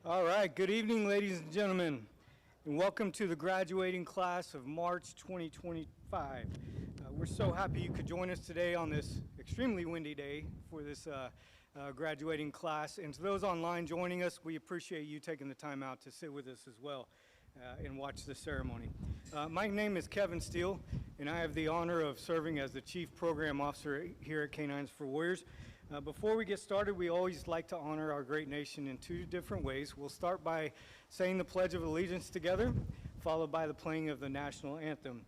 All right, good evening, ladies and gentlemen, and welcome to the graduating class of March 2025. We're so happy you could join us today on this extremely windy day for this graduating class. And to those online joining us, we appreciate you taking the time out to sit with us as well and watch the ceremony. My name is Kevin Steele, and I have the honor of serving as the Chief Program Officer here at K9s For Warriors. Before we get started, we always like to honor our great nation in two different ways. We'll start by saying the Pledge of Allegiance together, followed by the playing of the national anthem.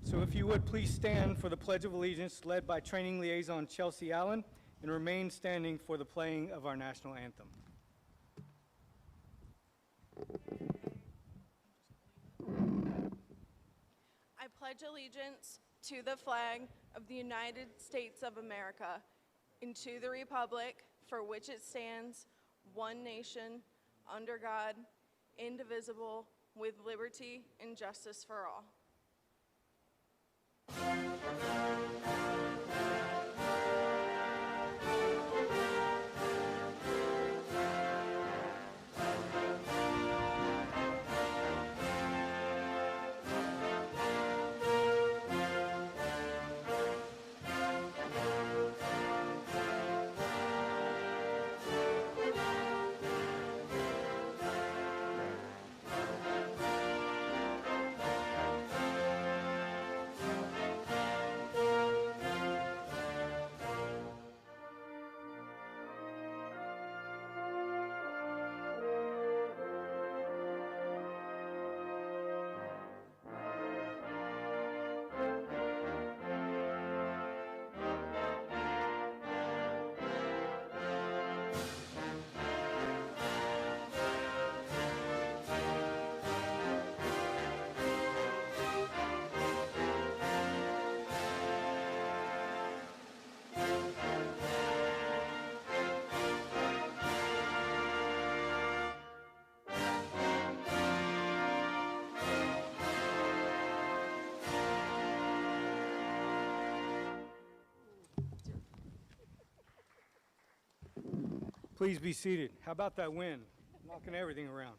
So if you would please stand for the Pledge of Allegiance led by Training Liaison Chelsea Allen, and remain standing for the playing of our national anthem. I pledge allegiance to the flag of the United States of America and to the republic for which it stands, one nation, under God, indivisible, with liberty and justice for all. Please be seated. How about that wind? Knocking everything around.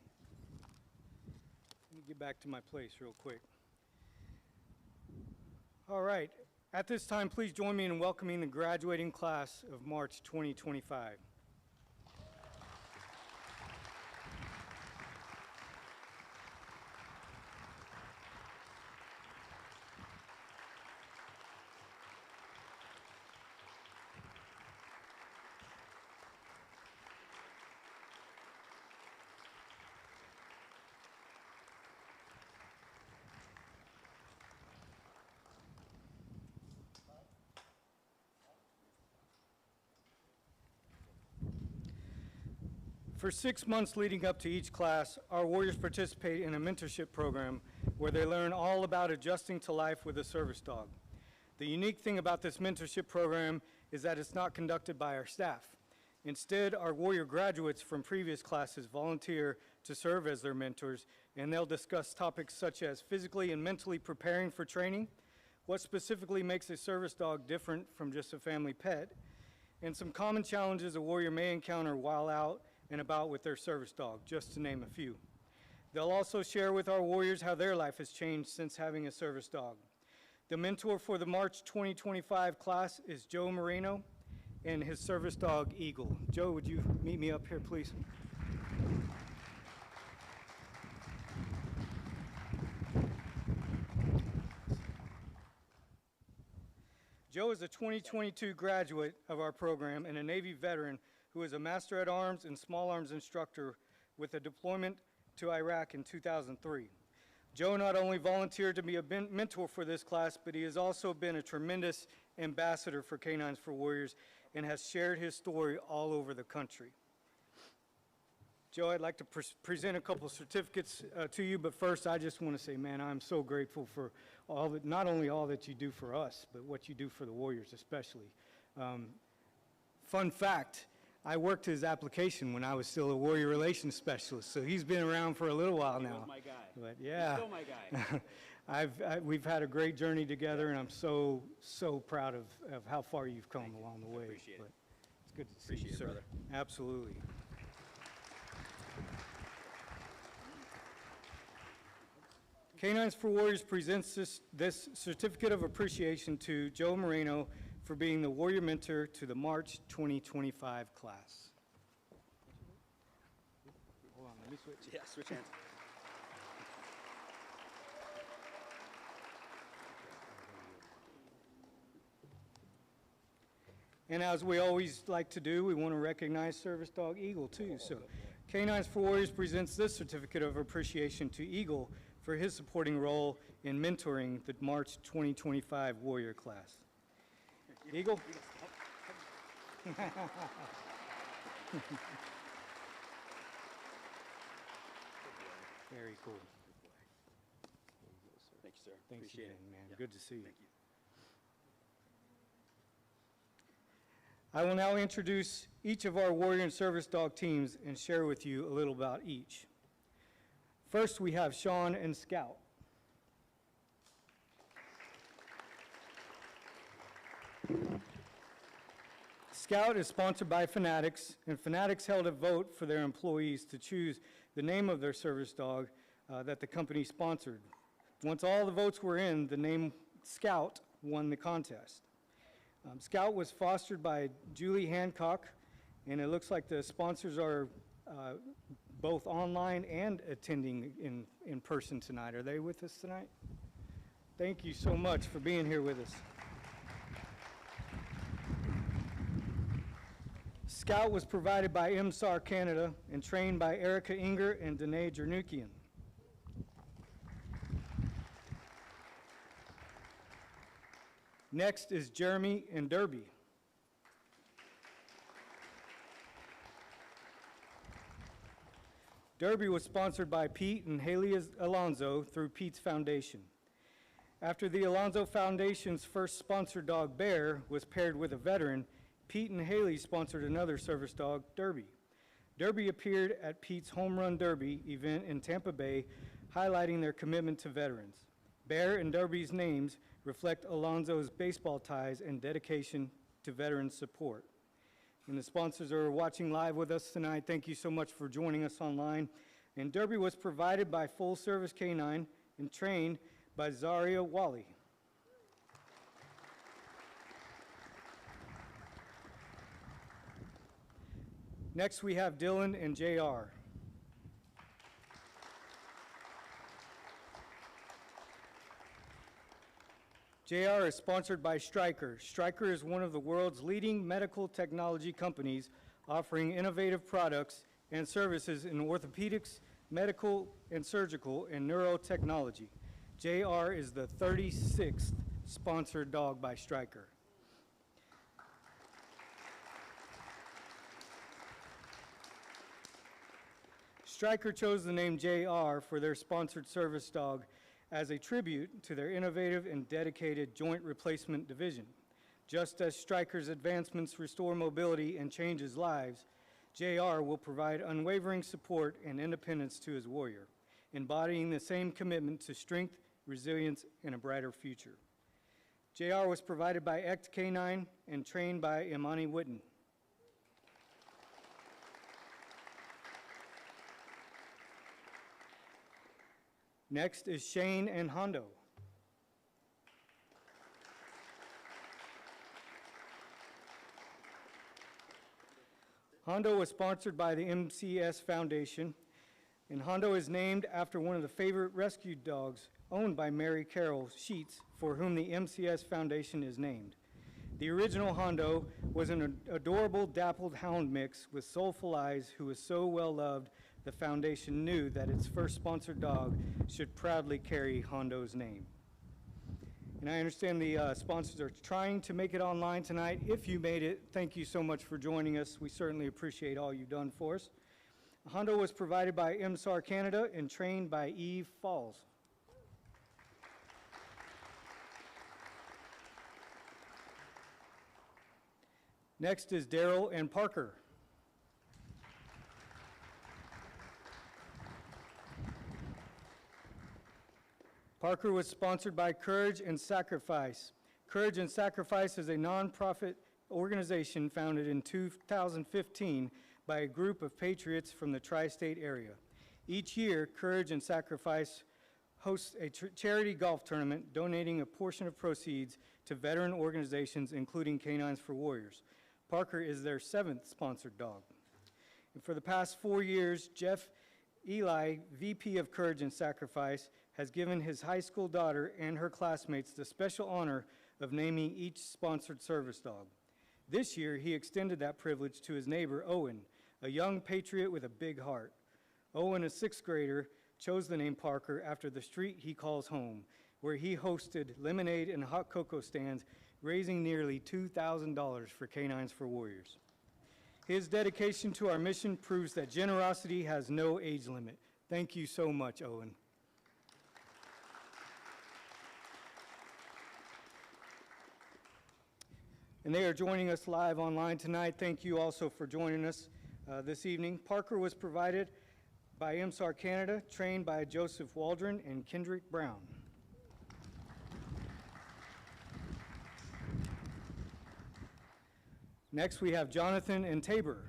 Let me get back to my place real quick. All right. At this time, please join me in welcoming the graduating class of March 2025. For 6 months leading up to each class, our Warriors participate in a mentorship program where they learn all about adjusting to life with a service dog. The unique thing about this mentorship program is that it's not conducted by our staff. Instead, our Warrior graduates from previous classes volunteer to serve as their mentors, and they'll discuss topics such as physically and mentally preparing for training, what specifically makes a service dog different from just a family pet, and some common challenges a Warrior may encounter while out and about with their service dog, just to name a few. They'll also share with our Warriors how their life has changed since having a service dog. The mentor for the March 2025 class is Joe Moreno and his service dog, Eagle. Joe, would you meet me up here, please? Joe is a 2022 graduate of our program and a Navy veteran who is a Master at Arms and Small Arms instructor with a deployment to Iraq in 2003. Joe not only volunteered to be a mentor for this class, but he has also been a tremendous ambassador for K9s For Warriors and has shared his story all over the country. Joe, I'd like to present a couple certificates to you, but first I just want to say, man, I'm so grateful for all that, not only all that you do for us, but what you do for the Warriors especially. Fun fact, I worked his application when I was still a Warrior Relations Specialist, so he's been around for a little while now. He was my guy. But yeah, He's still my guy. we've had a great journey together, and I'm so proud of how far you've come along the way. Appreciate it. It's good to see you, sir. Brother. Absolutely. K9s For Warriors presents this certificate of appreciation to Joe Moreno for being the Warrior Mentor to the March 2025 class. Hold on, let me switch. Yeah, switch hands. And as we always like to do, we want to recognize Service Dog Eagle too. So K9s For Warriors presents this certificate of appreciation to Eagle for his supporting role in mentoring the March 2025 Warrior class. Eagle? Very cool. Thank you, sir. Thanks Appreciate again, it. man. Yeah. Good to see you. Thank you. I will now introduce each of our Warrior and Service Dog teams and share with you a little about each. First, we have Sean and Scout. Scout is sponsored by Fanatics, and Fanatics held a vote for their employees to choose the name of their service dog that the company sponsored. Once all the votes were in, the name Scout won the contest. Scout was fostered by Julie Hancock, and it looks like the sponsors are both online and attending in person tonight. Are they with us tonight? Thank you so much for being here with us. Scout was provided by MSAR Canada and trained by Erica Inger and Danae Jernukian. Next is Jeremy and Derby. Derby was sponsored by Pete and Haley Alonso through Pete's Foundation. After the Alonso Foundation's first sponsored dog, Bear, was paired with a veteran, Pete and Haley sponsored another service dog, Derby. Derby appeared at Pete's Home Run Derby event in Tampa Bay, highlighting their commitment to veterans. Bear and Derby's names reflect Alonso's baseball ties and dedication to veteran support. And the sponsors are watching live with us tonight. Thank you so much for joining us online. And Derby was provided by Full Service K9 and trained by Zaria Wally. Next, we have Dylan and JR. JR is sponsored by Stryker. Stryker is one of the world's leading medical technology companies offering innovative products and services in orthopedics, medical and surgical, and neurotechnology. JR is the 36th sponsored dog by Stryker. Stryker chose the name JR for their sponsored service dog as a tribute to their innovative and dedicated joint replacement division. Just as Stryker's advancements restore mobility and changes lives, JR will provide unwavering support and independence to his warrior, embodying the same commitment to strength, resilience, and a brighter future. JR was provided by ECT K9 and trained by Imani Witten. Next is Shane and Hondo. Hondo was sponsored by the MCS Foundation, and Hondo is named after one of the favorite rescue dogs owned by Mary Carol Sheets, for whom the MCS Foundation is named. The original Hondo was an adorable dappled hound mix with soulful eyes who was so well loved the foundation knew that its first sponsored dog should proudly carry Hondo's name. And I understand the sponsors are trying to make it online tonight. If you made it, thank you so much for joining us. We certainly appreciate all you've done for us. Hondo was provided by MSAR Canada and trained by Eve Falls. Next is Daryl and Parker. Parker was sponsored by Courage and Sacrifice. Courage and Sacrifice is a nonprofit organization founded in 2015 by a group of patriots from the tri-state area. Each year, Courage and Sacrifice hosts a charity golf tournament donating a portion of proceeds to veteran organizations, including K9s For Warriors. Parker is their 7th sponsored dog. And for the past 4 years, Jeff Eli, VP of Courage and Sacrifice, has given his high school daughter and her classmates the special honor of naming each sponsored service dog. This year, he extended that privilege to his neighbor, Owen, a young patriot with a big heart. Owen, a 6th grader, chose the name Parker after the street he calls home, where he hosted lemonade and hot cocoa stands, raising nearly $2,000 for K9s For Warriors. His dedication to our mission proves that generosity has no age limit. Thank you so much, Owen. And they are joining us live online tonight. Thank you also for joining us this evening. Parker was provided by MSAR Canada, trained by Joseph Waldron and Kendrick Brown. Next, we have Jonathan and Tabor.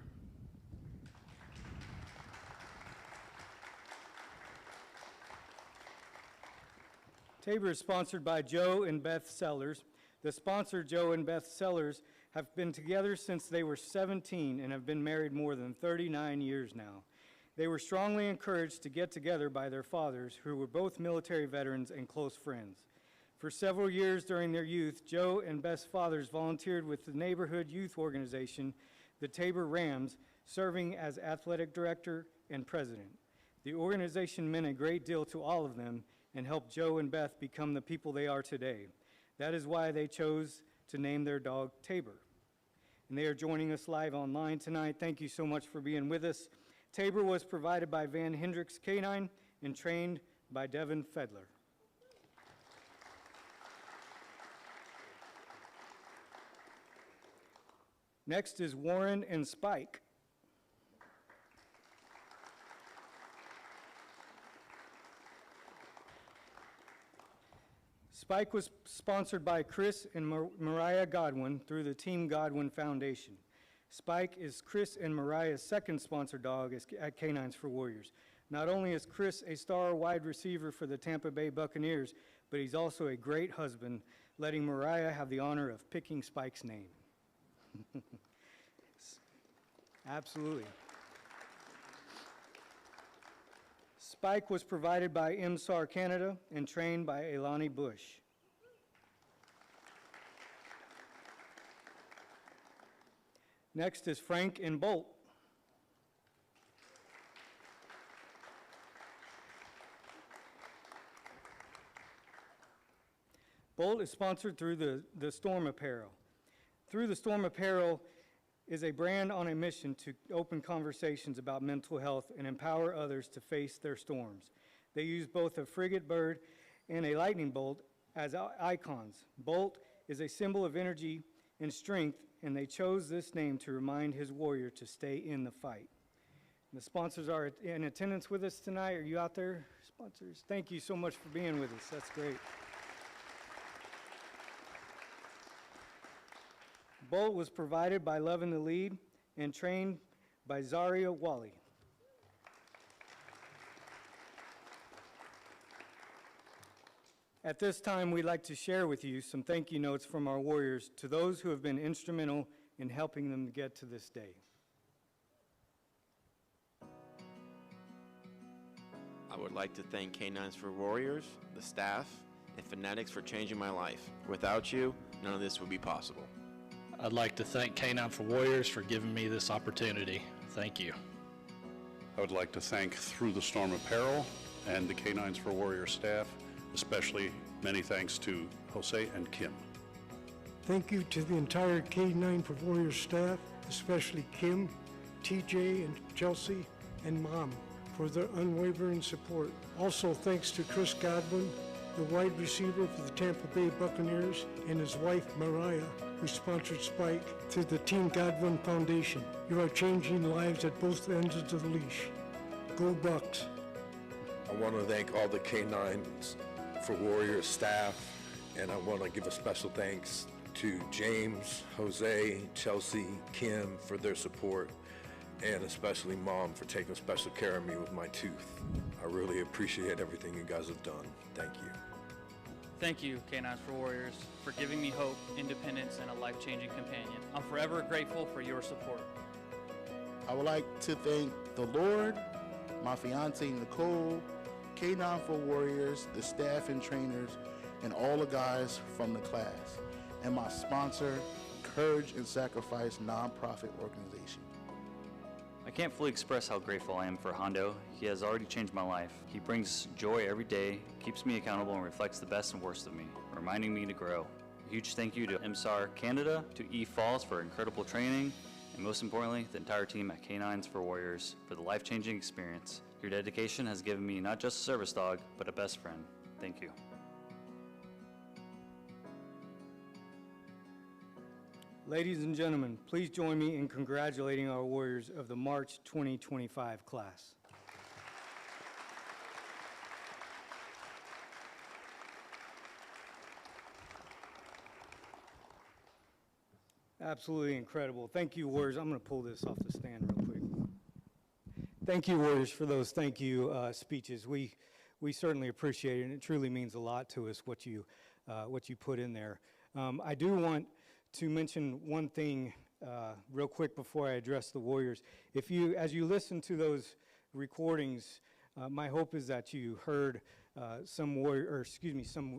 Tabor is sponsored by Joe and Beth Sellers. The sponsor, Joe and Beth Sellers, have been together since they were 17 and have been married more than 39 years now. They were strongly encouraged to get together by their fathers, who were both military veterans and close friends. For several years during their youth, Joe and Beth's fathers volunteered with the neighborhood youth organization, the Tabor Rams, serving as athletic director and president. The organization meant a great deal to all of them and helped Joe and Beth become the people they are today. That is why they chose to name their dog Tabor. And they are joining us live online tonight. Thank you so much for being with us. Tabor was provided by Van Hendricks K9 and trained by Devin Fedler. Next is Warren and Spike. Spike was sponsored by Chris and Mariah Godwin through the Team Godwin Foundation. Spike is Chris and Mariah's 2nd sponsored dog at K9s For Warriors. Not only is Chris a star wide receiver for the Tampa Bay Buccaneers, but he's also a great husband, letting Mariah have the honor of picking Spike's name. Absolutely. Spike was provided by MSAR Canada and trained by Elani Bush. Next is Frank and Bolt. Bolt is sponsored through the Storm Apparel. Through the Storm Apparel is a brand on a mission to open conversations about mental health and empower others to face their storms. They use both a frigate bird and a lightning bolt as icons. Bolt is a symbol of energy and strength, and they chose this name to remind his warrior to stay in the fight. And the sponsors are in attendance with us tonight. Are you out there, sponsors? Thank you so much for being with us. That's great. Bolt was provided by Love in the Lead and trained by Zaria Wally. At this time, we'd like to share with you some thank you notes from our warriors to those who have been instrumental in helping them get to this day. I would like to thank K9s For Warriors, the staff, and fanatics for changing my life. Without you, none of this would be possible. I'd like to thank K9 For Warriors for giving me this opportunity. Thank you. I would like to thank Through the Storm Apparel and the K9s For Warriors staff, especially many thanks to Jose and Kim. Thank you to the entire K9 For Warriors staff, especially Kim, TJ, and Chelsea, and Mom, for their unwavering support. Also thanks to Chris Godwin, the wide receiver for the Tampa Bay Buccaneers, and his wife Mariah, who sponsored Spike through the Team Godwin Foundation. You are changing lives at both ends of the leash. Go Bucks. I want to thank all the K9s For Warriors staff, and I want to give a special thanks to James, Jose, Chelsea, Kim for their support. and especially Mom for taking special care of me with my tooth. I really appreciate everything you guys have done. Thank you. Thank you, K9s For Warriors, for giving me hope, independence, and a life-changing companion. I'm forever grateful for your support. I would like to thank the Lord, my fiance Nicole, K9 For Warriors, the staff and trainers, and all the guys from the class, and my sponsor, Courage and Sacrifice nonprofit organization. I can't fully express how grateful I am for Hondo. He has already changed my life. He brings joy every day, keeps me accountable, and reflects the best and worst of me, reminding me to grow. A huge thank you to MSAR Canada, to E Falls for incredible training, and most importantly, the entire team at K9s For Warriors for the life-changing experience. Your dedication has given me not just a service dog, but a best friend. Thank you. Ladies and gentlemen, please join me in congratulating our Warriors of the March 2025 class. Absolutely incredible. Thank you, Warriors. I'm going to pull this off the stand real quick. Thank you, Warriors, for those thank you speeches. We certainly appreciate it, and it truly means a lot to us what you put in there. I do want to mention one thing real quick before I address the Warriors. As you listen to those recordings, my hope is that you heard some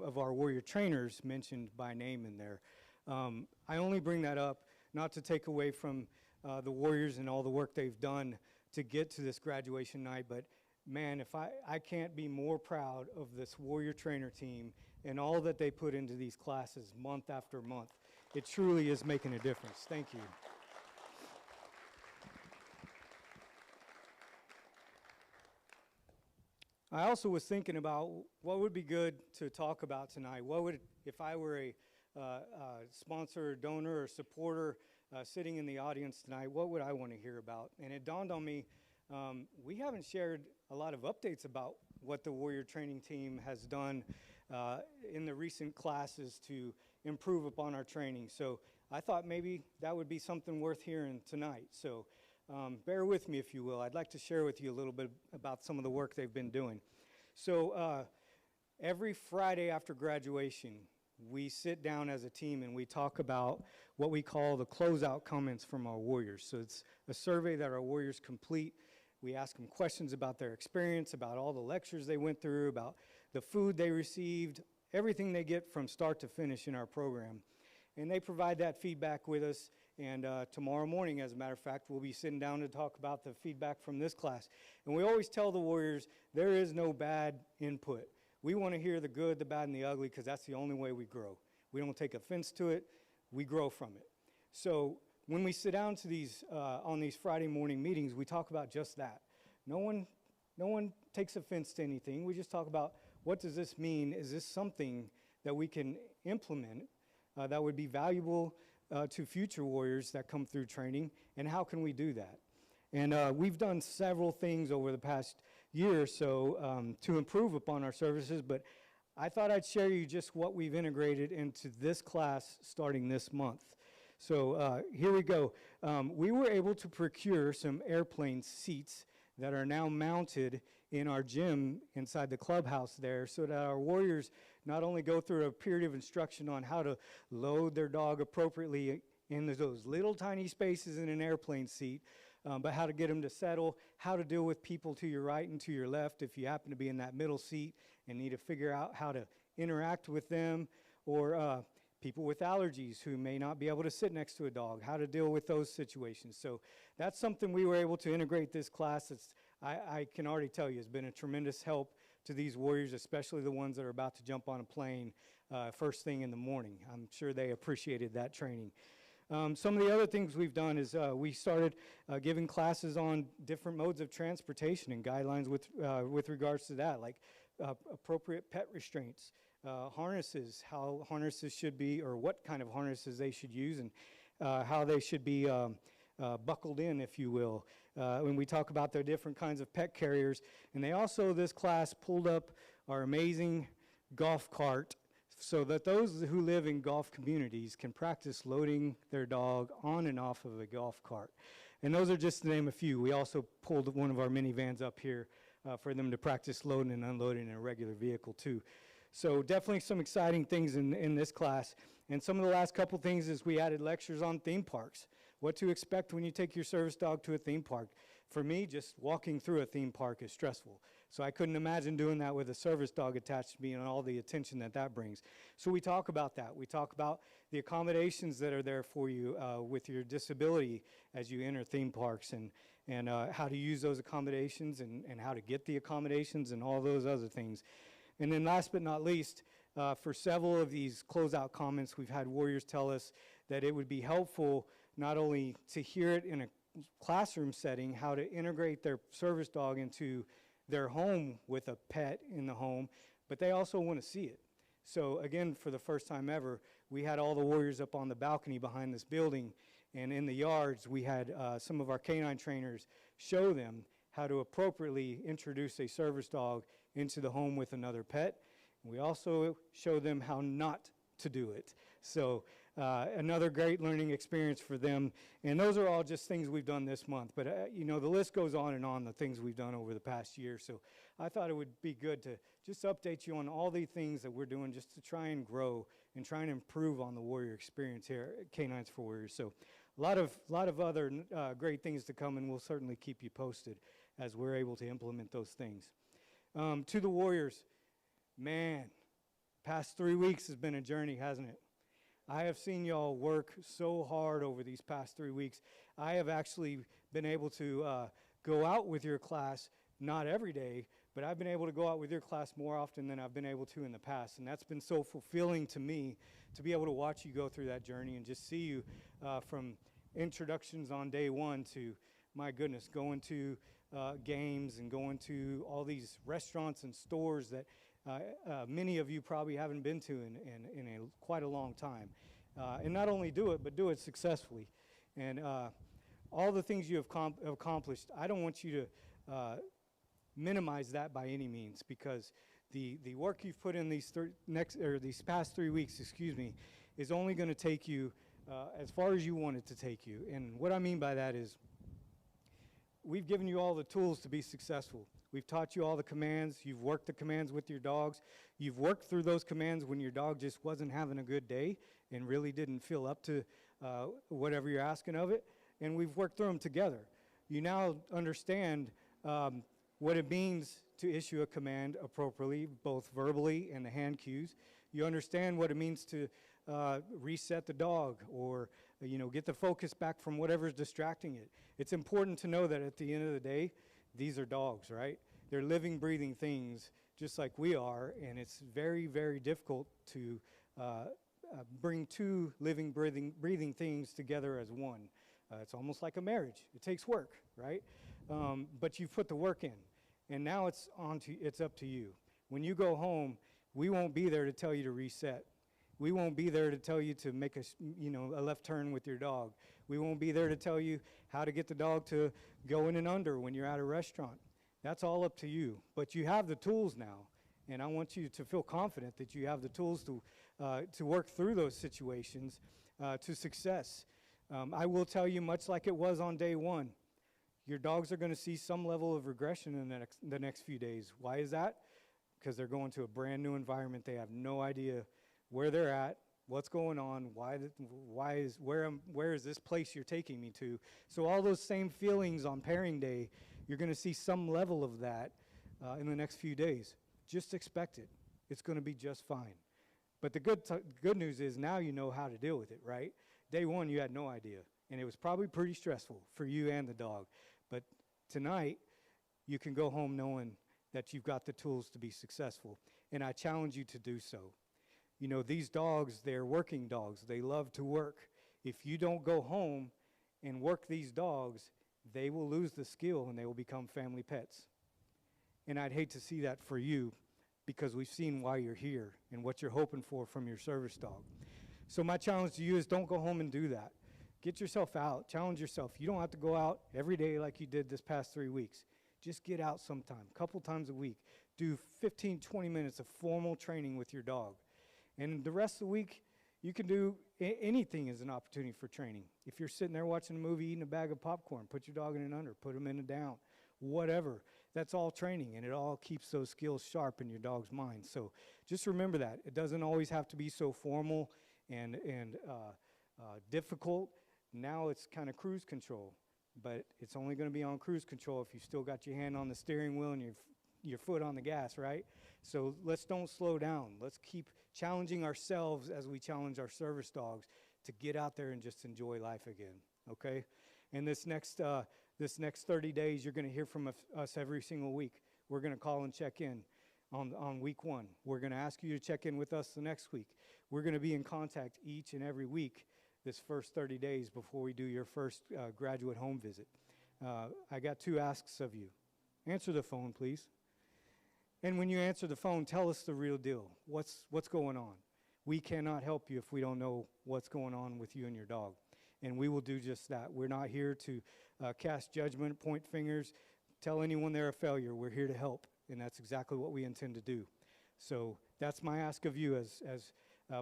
of our Warrior trainers mentioned by name in there. I only bring that up not to take away from the Warriors and all the work they've done to get to this graduation night, but man, if I can't be more proud of this Warrior trainer team and all that they put into these classes month after month. It truly is making a difference. Thank you. I also was thinking about what would be good to talk about tonight. If I were a sponsor, donor, or supporter sitting in the audience tonight, what would I want to hear about? And it dawned on me, we haven't shared a lot of updates about what the Warrior training team has done in the recent classes to improve upon our training. So I thought maybe that would be something worth hearing tonight. So bear with me, if you will. I'd like to share with you a little bit about some of the work they've been doing. So every Friday after graduation, we sit down as a team and we talk about what we call the closeout comments from our Warriors. So it's a survey that our Warriors complete. We ask them questions about their experience, about all the lectures they went through, about the food they received, everything they get from start to finish in our program. And they provide that feedback with us. And tomorrow morning, as a matter of fact, we'll be sitting down to talk about the feedback from this class. And we always tell the Warriors, there is no bad input. We want to hear the good, the bad, and the ugly, because that's the only way we grow. We don't take offense to it. We grow from it. So when we sit down to on these Friday morning meetings, we talk about just that. No one takes offense to anything. We just talk about, what does this mean? Is this something that we can implement that would be valuable to future Warriors that come through training, and how can we do that? And we've done several things over the past year or so to improve upon our services, but I thought I'd share you just what we've integrated into this class starting this month. So here we go. We were able to procure some airplane seats that are now mounted in our gym inside the clubhouse there, so that our Warriors not only go through a period of instruction on how to load their dog appropriately in those little tiny spaces in an airplane seat, but how to get them to settle, how to deal with people to your right and to your left if you happen to be in that middle seat and need to figure out how to interact with them, or people with allergies who may not be able to sit next to a dog, how to deal with those situations. So that's something we were able to integrate this class. I can already tell you, it's been a tremendous help to these Warriors, especially the ones that are about to jump on a plane first thing in the morning. I'm sure they appreciated that training. Some of the other things we've done is we started giving classes on different modes of transportation and guidelines with regards to that, like appropriate pet restraints, harnesses, how harnesses should be, or what kind of harnesses they should use, and how they should be buckled in, if you will, when we talk about their different kinds of pet carriers. And they also, this class, pulled up our amazing golf cart so that those who live in golf communities can practice loading their dog on and off of a golf cart. And those are just to name a few. We also pulled one of our minivans up here for them to practice loading and unloading in a regular vehicle too. So definitely some exciting things in this class. And some of the last couple things is we added lectures on theme parks. What to expect when you take your service dog to a theme park. For me, just walking through a theme park is stressful. So I couldn't imagine doing that with a service dog attached to me and all the attention that that brings. So we talk about that. We talk about the accommodations that are there for you with your disability as you enter theme parks, and how to use those accommodations and how to get the accommodations and all those other things. And then last but not least, for several of these closeout comments, we've had warriors tell us that it would be helpful not only to hear it in a classroom setting, how to integrate their service dog into their home with a pet in the home, but they also want to see it. So again, for the first time ever, we had all the warriors up on the balcony behind this building, and in the yards, we had some of our canine trainers show them how to appropriately introduce a service dog into the home with another pet. We also show them how not to do it. So another great learning experience for them. And those are all just things we've done this month. But, you know, the list goes on, the things we've done over the past year. So I thought it would be good to just update you on all the things that we're doing just to try and grow and try and improve on the warrior experience here at K9s For Warriors. So a lot of other great things to come, and we'll certainly keep you posted as we're able to implement those things. To the warriors, man, past 3 weeks has been a journey, hasn't it? I have seen y'all work so hard over these past 3 weeks. I have actually been able to go out with your class, not every day, but I've been able to go out with your class more often than I've been able to in the past. And that's been so fulfilling to me to be able to watch you go through that journey and just see you from introductions on day one to, my goodness, going to games and going to all these restaurants and stores that many of you probably haven't been to in quite a long time. And not only do it, but do it successfully. And all the things you have accomplished, I don't want you to minimize that by any means, because the work you've put in these past 3 weeks, is only going to take you as far as you want it to take you. And what I mean by that is we've given you all the tools to be successful. We've taught you all the commands. You've worked the commands with your dogs. You've worked through those commands when your dog just wasn't having a good day and really didn't feel up to whatever you're asking of it. And we've worked through them together. You now understand what it means to issue a command appropriately, both verbally and the hand cues. You understand what it means to reset the dog, or get the focus back from whatever's distracting it. It's important to know that at the end of the day, these are dogs, right? They're living, breathing things just like we are, and it's very, very difficult to bring two living, breathing things together as one. It's almost like a marriage. It takes work, right? But you've put the work in, and now it's up to you. When you go home, we won't be there to tell you to reset. We won't be there to tell you to make a left turn with your dog. We won't be there to tell you how to get the dog to go in and under when you're at a restaurant. That's all up to you. But you have the tools now, and I want you to feel confident that you have the tools to work through those situations to success. I will tell you, much like it was on day one, your dogs are going to see some level of regression in the next few days. Why is that? Because they're going to a brand new environment. They have no idea where they're at, what's going on, where is this place you're taking me to. So all those same feelings on pairing day, you're going to see some level of that in the next few days. Just expect it. It's going to be just fine. But the good news is now you know how to deal with it, right? Day one, you had no idea, and it was probably pretty stressful for you and the dog. But tonight, you can go home knowing that you've got the tools to be successful, and I challenge you to do so. You know, these dogs, they're working dogs. They love to work. If you don't go home and work these dogs, they will lose the skill and they will become family pets. And I'd hate to see that for you, because we've seen why you're here and what you're hoping for from your service dog. So my challenge to you is don't go home and do that. Get yourself out. Challenge yourself. You don't have to go out every day like you did this past 3 weeks. Just get out sometime, a couple times a week. Do 15, 20 minutes of formal training with your dog. And the rest of the week, You can do anything as an opportunity for training. If you're sitting there watching a movie, eating a bag of popcorn, put your dog in an under, put him in a down, whatever. That's all training, and it all keeps those skills sharp in your dog's mind. So just remember that. It doesn't always have to be so formal and difficult. Now it's kind of cruise control, but it's only going to be on cruise control if you still got your hand on the steering wheel and your foot on the gas, right? So let's don't slow down. Let's keep challenging ourselves as we challenge our service dogs to get out there and just enjoy life again, okay? And this next 30 days, you're going to hear from us every single week. We're going to call and check in on week 1. We're going to ask you to check in with us the next week. We're going to be in contact each and every week this first 30 days before we do your first graduate home visit. I got 2 asks of you. Answer the phone, please. And when you answer the phone, tell us the real deal. What's going on? We cannot help you if we don't know what's going on with you and your dog. And we will do just that. We're not here to cast judgment, point fingers, tell anyone they're a failure. We're here to help, and that's exactly what we intend to do. So that's my ask of you as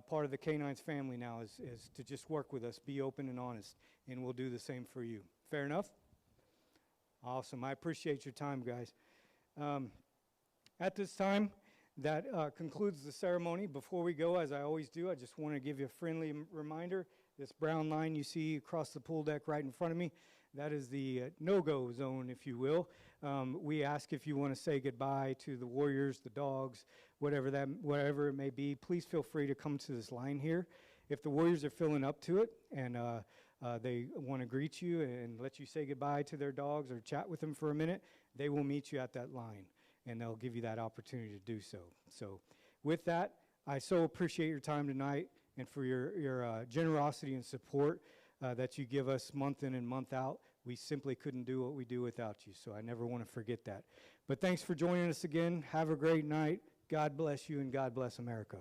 part of the K9s family now is to just work with us, be open and honest, and we'll do the same for you. Fair enough? Awesome. I appreciate your time, guys. At this time, that concludes the ceremony. Before we go, as I always do, I just want to give you a friendly reminder. This brown line you see across the pool deck right in front of me, that is the no-go zone, if you will. We ask if you want to say goodbye to the Warriors, the dogs, whatever it may be. Please feel free to come to this line here. If the Warriors are filling up to it and they want to greet you and let you say goodbye to their dogs or chat with them for a minute, they will meet you at that line, and they'll give you that opportunity to do so. So with that, I so appreciate your time tonight and for your generosity and support that you give us month in and month out. We simply couldn't do what we do without you, so I never want to forget that. But thanks for joining us again. Have a great night. God bless you, and God bless America.